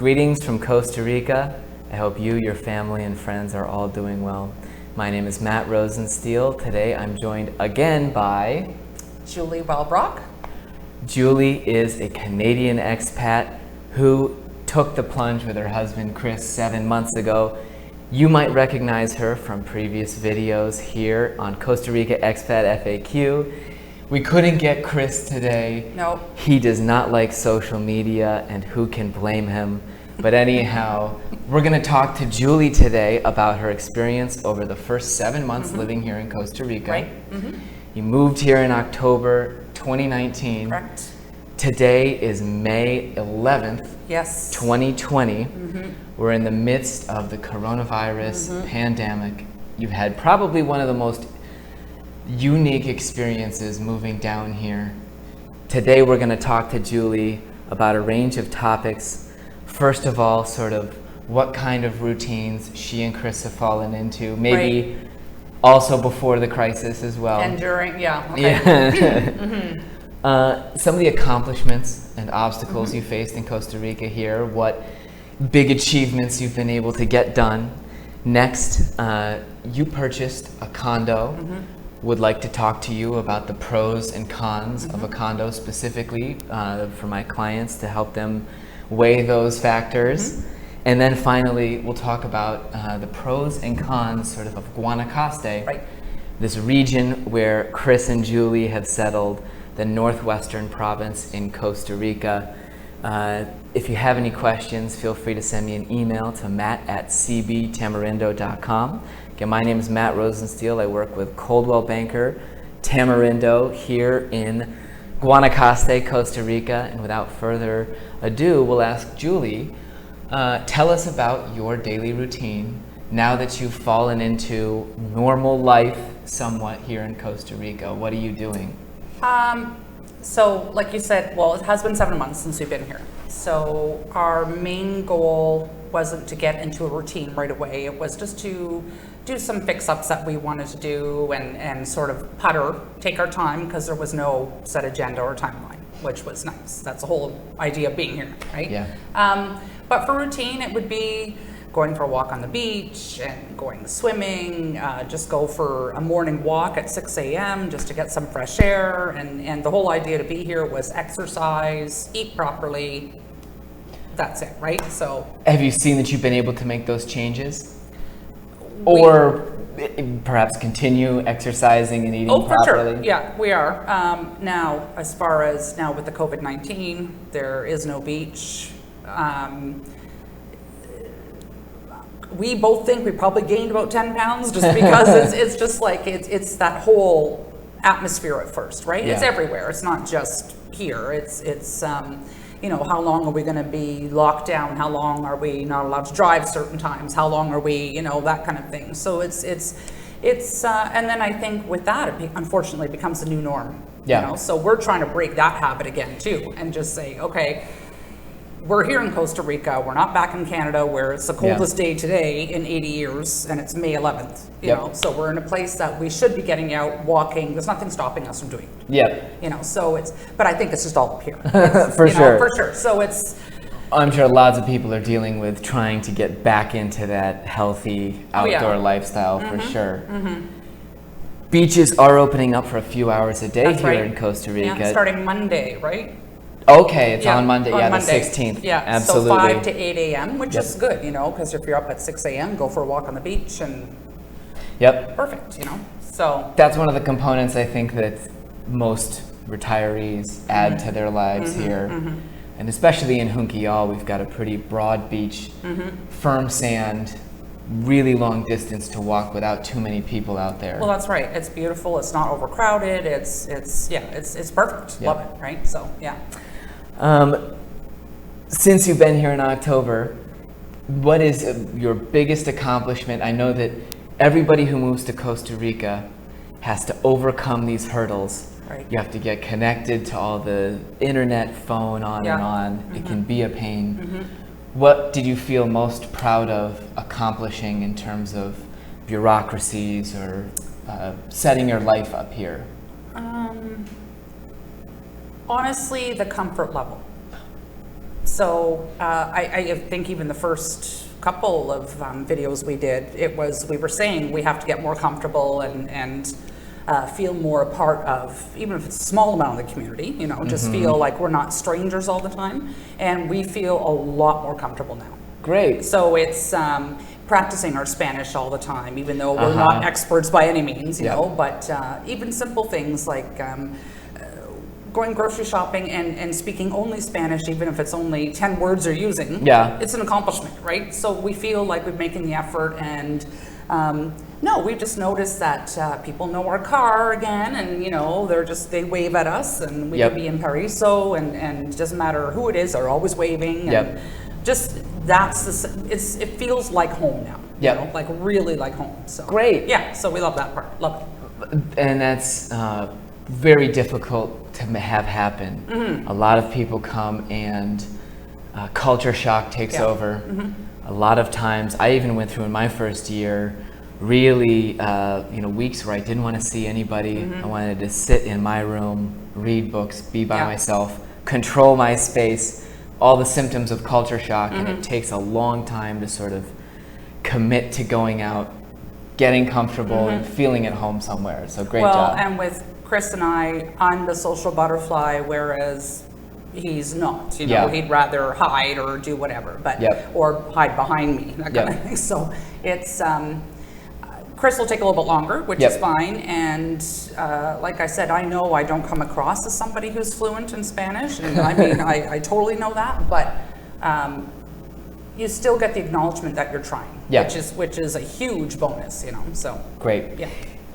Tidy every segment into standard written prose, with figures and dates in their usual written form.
Greetings from Costa Rica. I hope you, your family, and friends are all doing well. My name is Matt Rosensteel. Today I'm joined again by Julie Wellbrock. Julie is a Canadian expat who took the plunge with her husband Chris 7 months ago. You might recognize her from previous videos here on Costa Rica Expat FAQ. We couldn't get Chris today. No. He does not like social media, and who can blame him? But anyhow, we're going to talk to Julie today about her experience over the first 7 months living here in Costa Rica. Right. You moved here in October 2019. Correct. Today is May 11th, Yes. 2020. We're in the midst of the coronavirus pandemic. You've had probably one of the most unique experiences moving down here. Today we're going to talk to Julie about a range of topics. First of all, sort of what kind of routines she and Chris have fallen into, maybe also before the crisis as well. And during, okay. Some of the accomplishments and obstacles you faced in Costa Rica here, what big achievements you've been able to get done. Next, you purchased a condo. Would like to talk to you about the pros and cons of a condo, specifically for my clients, to help them weigh those factors. And then finally, we'll talk about the pros and cons sort of Guanacaste, this region where Chris and Julie have settled, the northwestern province in Costa Rica. If you have any questions, feel free to send me an email to matt@cbtamarindo.com. Again, my name is Matt Rosensteel. I work with Coldwell Banker Tamarindo here in Guanacaste, Costa Rica. And without further ado, we'll ask Julie, tell us about your daily routine now that you've fallen into normal life somewhat here in Costa Rica. What are you doing? So like you said, well, it has been 7 months since we've been here. So our main goal wasn't to get into a routine right away. It was just to do some fix-ups that we wanted to do and sort of take our time, because there was no set agenda or timeline, which was nice. That's the whole idea of being here, right? Yeah. But for routine, it would be going for a walk on the beach and going swimming, just go for a morning walk at 6 a.m. just to get some fresh air. And the whole idea to be here was exercise, eat properly. That's it, right? So have you seen that you've been able to make those changes? Or perhaps continue exercising and eating properly? For sure. Yeah, we are. Now, as far as now with the COVID-19, there is no beach. We both think we probably gained about 10 pounds just because it's just like, it's that whole atmosphere at first, right? Yeah. It's everywhere. It's not just here. It's how long are we going to be locked down? How long are we not allowed to drive certain times? How long are we, that kind of thing. So it's and then I think with that, it unfortunately becomes the new norm. Yeah. So we're trying to break that habit again too, and just say, okay, we're here in Costa Rica. We're not back in Canada where it's the coldest day today in 80 years, and it's May 11th. You know, so we're in a place that we should be getting out, walking. There's nothing stopping us from doing it. So but I think it's just all up here. For sure. So it's. I'm sure lots of people are dealing with trying to get back into that healthy outdoor lifestyle, for sure. Beaches are opening up for a few hours a day here in Costa Rica. Yeah, starting Monday, right? Okay, it's on Monday, the 16th. Yeah, absolutely. So 5 to 8 a.m., which is good, because if you're up at 6 a.m., go for a walk on the beach and perfect, so. That's one of the components I think that most retirees add to their lives here. And especially in Junquillal, we've got a pretty broad beach, firm sand, really long distance to walk without too many people out there. Well, that's right. It's beautiful. It's not overcrowded. It's perfect. Love it, right? So, yeah. Since you've been here in October, what is your biggest accomplishment? I know that everybody who moves to Costa Rica has to overcome these hurdles. Right. You have to get connected to all the internet, phone, on and on. It can be a pain. What did you feel most proud of accomplishing in terms of bureaucracies or setting your life up here? Honestly, the comfort level. So I think even the first couple of videos we did, we were saying we have to get more comfortable and feel more a part of, even if it's a small amount of the community, you know, just feel like we're not strangers all the time. And we feel a lot more comfortable now. Great. So it's practicing our Spanish all the time, even though we're not experts by any means, you know, but even simple things like going grocery shopping and speaking only Spanish, even if it's only 10 words you're using, it's an accomplishment, right? So we feel like we're making the effort, and no, we've just noticed that people know our car again, and you know, they wave at us, and we could be in Paraiso, and it doesn't matter who it is, they're always waving, and just it feels like home now, you know, like really like home. So great. Yeah, so we love that part, love it. And that's very difficult to have happen. A lot of people come and culture shock takes over. A lot of times, I even went through in my first year, really, you know, weeks where I didn't want to see anybody. I wanted to sit in my room, read books, be by myself, control my space, all the symptoms of culture shock, and it takes a long time to sort of commit to going out, getting comfortable, and feeling at home somewhere. So great job. And with Chris and I'm the social butterfly, whereas he's not, you know, he'd rather hide or do whatever, but or hide behind me, that kind of thing. So it's Chris will take a little bit longer, which is fine. And like I said, I know I don't come across as somebody who's fluent in Spanish, and I mean, I totally know that, but you still get the acknowledgement that you're trying, which is a huge bonus, you know. So great.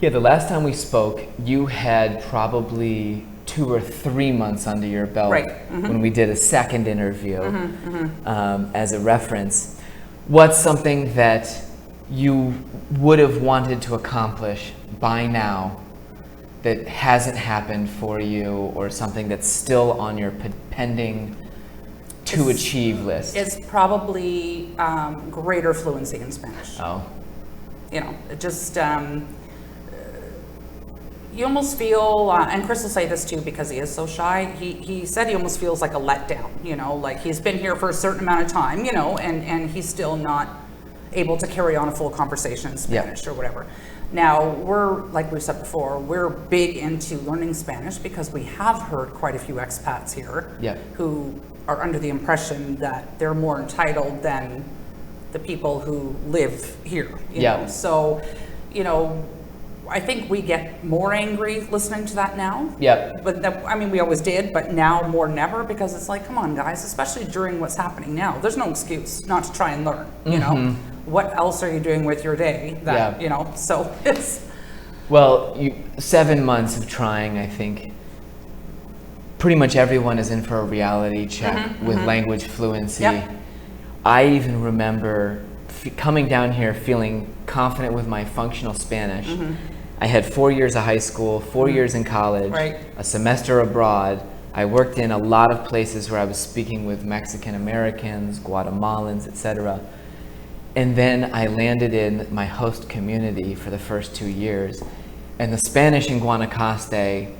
Yeah, the last time we spoke, you had probably 2 or 3 months under your belt when we did a second interview. As a reference, what's something that you would have wanted to accomplish by now that hasn't happened for you, or something that's still on your pending to achieve list? It's probably greater fluency in Spanish. You know, it just you almost feel, and Chris will say this too because he is so shy, he said he almost feels like a letdown, you know, like he's been here for a certain amount of time, you know, and he's still not able to carry on a full conversation in Spanish or whatever. Now, we're, like we've said before, we're big into learning Spanish because we have heard quite a few expats here who are under the impression that they're more entitled than the people who live here, you know. So, you know, I think we get more angry listening to that now. But I mean, we always did, but now more than ever, because it's like, come on, guys, especially during what's happening now. There's no excuse not to try and learn, you know. What else are you doing with your day that, you know, so it's... Well, 7 months of trying, I think pretty much everyone is in for a reality check with language fluency. I even remember coming down here feeling confident with my functional Spanish. I had 4 years of high school, 4 years in college, a semester abroad. I worked in a lot of places where I was speaking with Mexican Americans, Guatemalans, etc. And then I landed in my host community for the first 2 years. And the Spanish in Guanacaste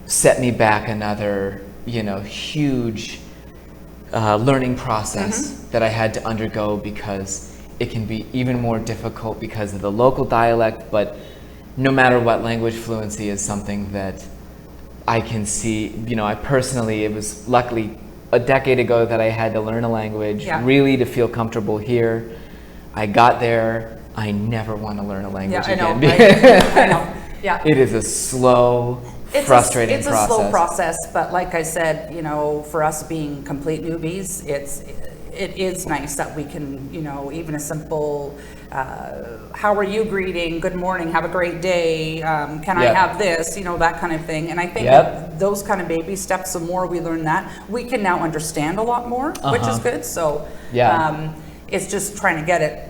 set me back another, you know, huge learning process that I had to undergo, because it can be even more difficult because of the local dialect. But no matter what, language fluency is something that I can see, you know, I personally, it was luckily a decade ago that I had to learn a language really to feel comfortable here. I got there. I never want to learn a language again. I know. It is a slow, frustrating process. It's a slow process, but like I said, you know, for us being complete newbies, it is nice that we can, you know, even a simple, how are you greeting, good morning, have a great day, can I have this, you know, that kind of thing. And I think that those kind of baby steps, the more we learn that, we can now understand a lot more, which is good. So it's just trying to get it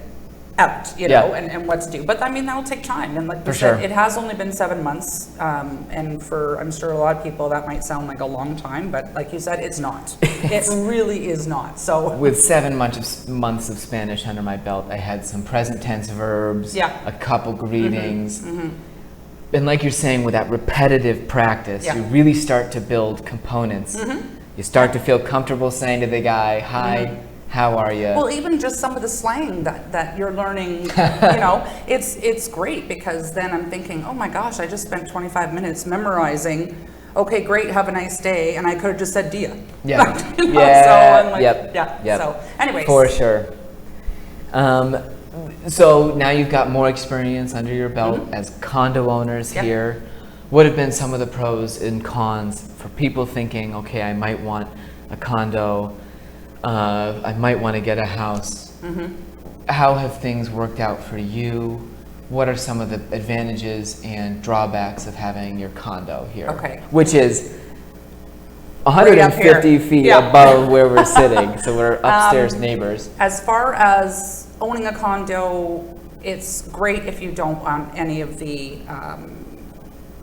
out, you know, and what to do. But I mean, that'll take time. And like you said, it has only been 7 months. And for, I'm sure a lot of people, that might sound like a long time, but like you said, it's not. It really is not. So with 7 months of Spanish under my belt, I had some present tense verbs, a couple greetings. And like you're saying, with that repetitive practice, you really start to build components. You start to feel comfortable saying to the guy, hi, how are you? Well, even just some of the slang that you're learning, it's great, because then I'm thinking, oh my gosh, I just spent 25 minutes memorizing. Okay, great, have a nice day, and I could have just said dia. Yeah. So I'm like, Yep. So, anyways. For sure. So now you've got more experience under your belt as condo owners here. What have been some of the pros and cons for people thinking, okay, I might want a condo, I might want to get a house. How have things worked out for you? What are some of the advantages and drawbacks of having your condo here? Okay. Which is 150 feet above where we're sitting, so we're upstairs neighbors. As far as owning a condo, it's great if you don't want any of the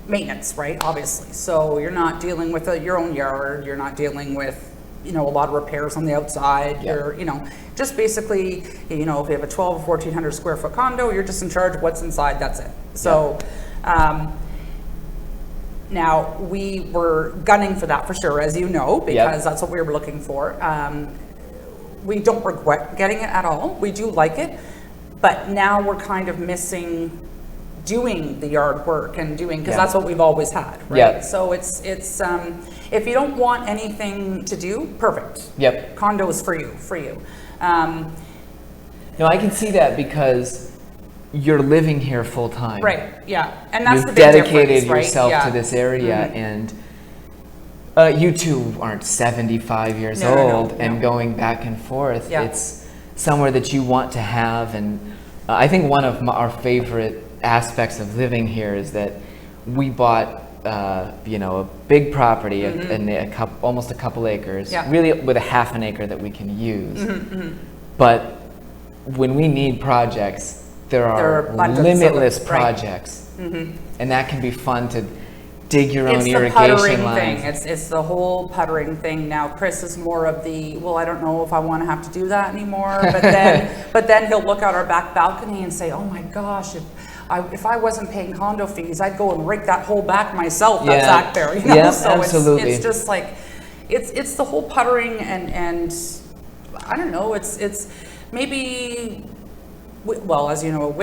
maintenance, right? Obviously. So you're not dealing with your own yard, you're not dealing with a lot of repairs on the outside. You're, just basically, if you have a 12 or 1,400 square foot condo, you're just in charge of what's inside, that's it. So, now we were gunning for that for sure, as you know, because that's what we were looking for. We don't regret getting it at all. We do like it, but now we're kind of missing doing the yard work and doing, because that's what we've always had, right? So it's if you don't want anything to do, perfect. Condo is for you. No, I can see that because you're living here full time. Right, and that's the You've big dedicated difference, yourself right? to this area, and you two aren't 75 years old and going back and forth. It's somewhere that you want to have, and I think one of our favorite aspects of living here is that we bought a big property and almost a couple acres, really with a half an acre that we can use. But when we need projects, there are limitless projects, and that can be fun to dig your own irrigation lines. It's the whole puttering thing. Now Chris is more of the, well, I don't know if I want to have to do that anymore, but then he'll look out our back balcony and say, oh my gosh, if I wasn't paying condo fees, I'd go and rake that whole back myself that's back there. So absolutely. It's just like, it's the whole puttering and I don't know, it's maybe, well, as you know,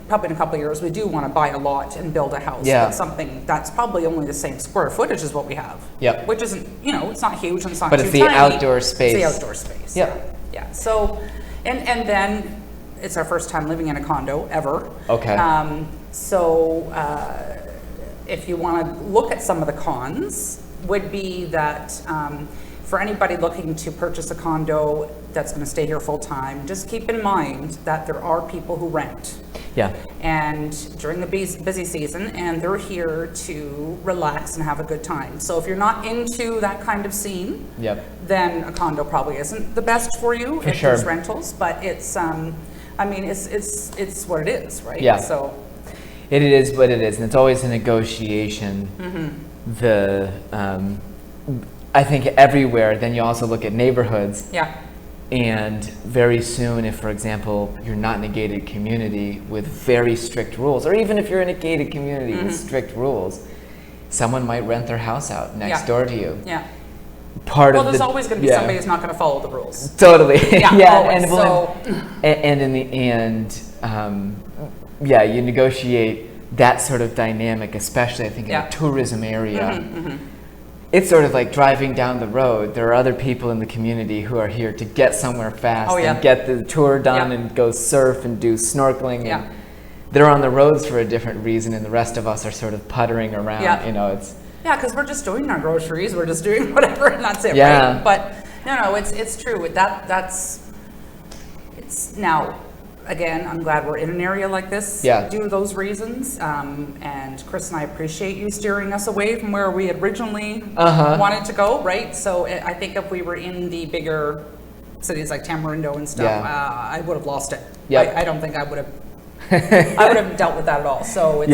probably in a couple of years, we do want to buy a lot and build a house. That's something that's probably only the same square footage as what we have. Which isn't, it's not huge and it's not too tiny. But it's the outdoor space. It's the outdoor space. Yeah. So, and then it's our first time living in a condo ever. Okay. So if you want to look at some of the cons, would be that for anybody looking to purchase a condo that's going to stay here full time, just keep in mind that there are people who rent. And during the busy season, and they're here to relax and have a good time. So if you're not into that kind of scene, then a condo probably isn't the best for you if there's rentals. But it's, it's what it is, right? So it is what it is, and it's always a negotiation. I think everywhere. Then you also look at neighborhoods. And very soon, if, for example, you're not in a gated community with very strict rules, or even if you're in a gated community with strict rules, someone might rent their house out next door to you. There's always going to be somebody who's not going to follow the rules. Totally. And in the end, you negotiate that sort of dynamic, especially I think in a tourism area. It's sort of like driving down the road. There are other people in the community who are here to get somewhere fast and get the tour done and go surf and do snorkeling. And they're on the roads for a different reason, and the rest of us are sort of puttering around. It's because we're just doing our groceries, we're just doing whatever, and that's it, right? But no, it's true. It's now. Again, I'm glad we're in an area like this due to those reasons. And Chris and I appreciate you steering us away from where we had originally wanted to go, right? So I think if we were in the bigger cities like Tamarindo and stuff, I would have lost it. I don't think I would have dealt with that at all. So it's,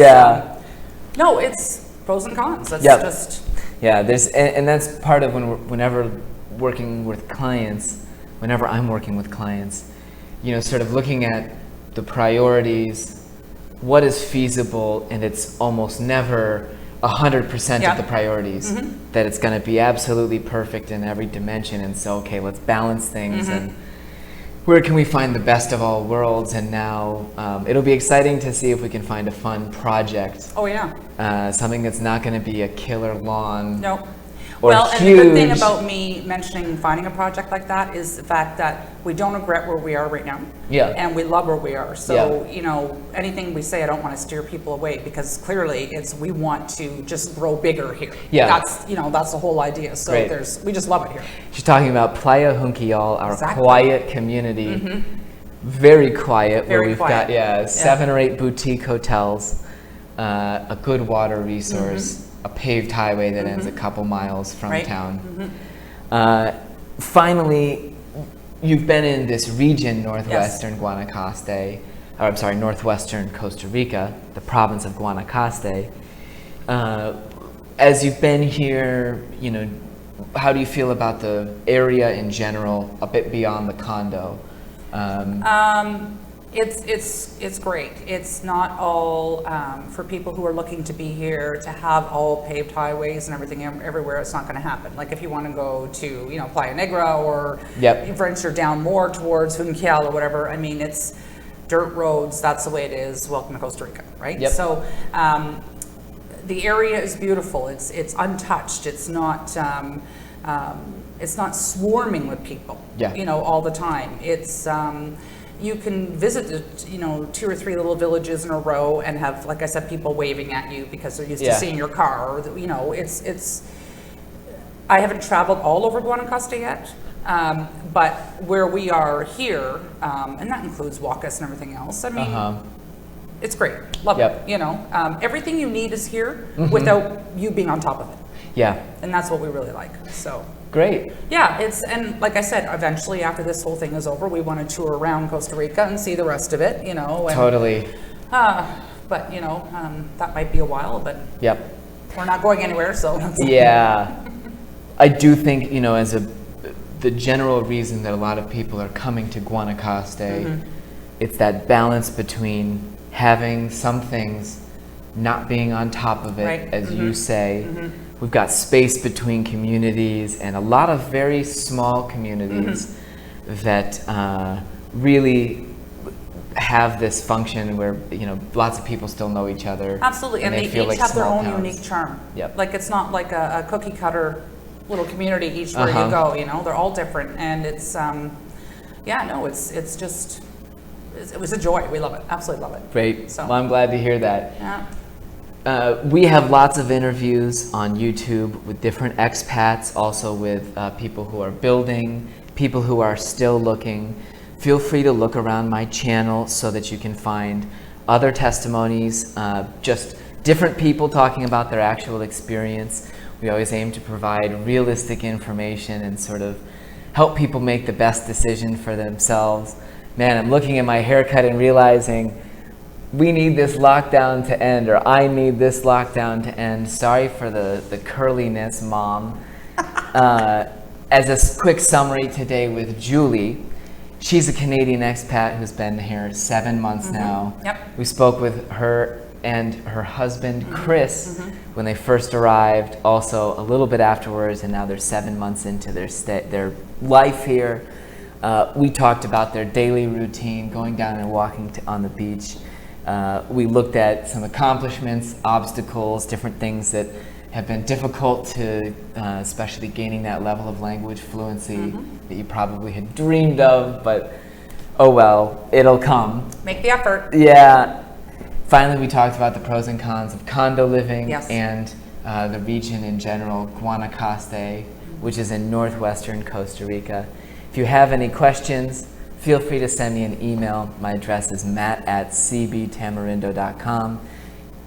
no, it's pros and cons. That's just... there's, and that's part of whenever I'm working with clients, sort of looking at the priorities, what is feasible, and it's almost never, 100% Yeah. of the priorities, that it's going to be absolutely perfect in every dimension. And so, okay, let's balance things and where can we find the best of all worlds? And now it'll be exciting to see if we can find a fun project. Oh, yeah. Something that's not going to be a killer lawn. No. Or Well, and the good thing huge. about me mentioning finding a project like that is the fact that we don't regret where we are right now. Yeah. And we love where we are. So, Yeah. you know, anything we say, I don't want to steer people away, because clearly we want to just grow bigger here. Yeah. That's the whole idea. So Great. we just love it here. She's talking about Playa Junquial, our Exactly. quiet community. Very quiet, where Very we've quiet. got 7 or 8 boutique hotels, a good water resource, a paved highway that ends a couple miles from Right. town. Finally, you've been in this region, northwestern Guanacaste, or I'm sorry, northwestern Costa Rica, the province of Guanacaste. As you've been here, you know, how do you feel about the area in general, a bit beyond the condo? It's great. It's not all for people who are looking to be here to have all paved highways and everything everywhere. It's not going to happen. Like if you want to go to, you know, Playa Negra or venture down more towards Junquial or whatever. I mean, it's dirt roads. That's the way it is. Welcome to Costa Rica, right? Yep. So the area is beautiful. It's untouched. It's not swarming with people. Yeah. You know, all the time. It's you can visit, you know, 2 or 3 little villages in a row and have, like I said, people waving at you because they're used to seeing your car. Or, you know, it's. I haven't traveled all over Guanacaste yet, but where we are here, and that includes Huacas and everything else. I mean, it's great. Love it. You know, everything you need is here without you being on top of it. Yeah. And that's what we really like. So. Great. Yeah, and like I said, eventually after this whole thing is over, we want to tour around Costa Rica and see the rest of it, you know. And, Totally. but, you know, that might be a while, but we're not going anywhere, so. Yeah. I do think, you know, the general reason that a lot of people are coming to Guanacaste, it's that balance between having some things, not being on top of it, as you say. We've got space between communities and a lot of very small communities that really have this function where, you know, lots of people still know each other. Absolutely, and they feel each like have their small own towns. unique charm. Yep. Like it's not like a cookie cutter little community each where you go, you know, they're all different. And it's, it's just, it was a joy. We love it, absolutely love it. Great, So. well, I'm glad to hear that. Yeah. We have lots of interviews on YouTube with different expats, also with people who are building, people who are still looking. Feel free to look around my channel so that you can find other testimonies, just different people talking about their actual experience. We always aim to provide realistic information and sort of help people make the best decision for themselves. Man, I'm looking at my haircut and realizing we need this lockdown to end, or I need this lockdown to end. Sorry for the curliness, Mom. As a quick summary today with Julie, she's a Canadian expat who's been here 7 months now. Yep. We spoke with her and her husband, Chris, when they first arrived, also a little bit afterwards, and now they're 7 months into their life here. We talked about their daily routine, going down and walking on the beach. We looked at some accomplishments, obstacles, different things that have been difficult to, especially gaining that level of language fluency that you probably had dreamed of, but oh well, it'll come. Make the effort. Yeah. Finally, we talked about the pros and cons of condo living and the region in general, Guanacaste, which is in northwestern Costa Rica. If you have any questions, feel free to send me an email. My address is matt@cbtamarindo.com.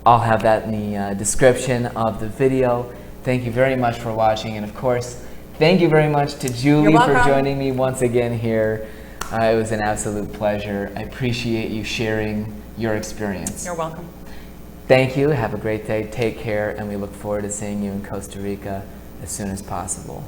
I'll have that in the description of the video. Thank you very much for watching. And of course, thank you very much to Julie for joining me once again here. It was an absolute pleasure. I appreciate you sharing your experience. You're welcome. Thank you. Have a great day. Take care. And we look forward to seeing you in Costa Rica as soon as possible.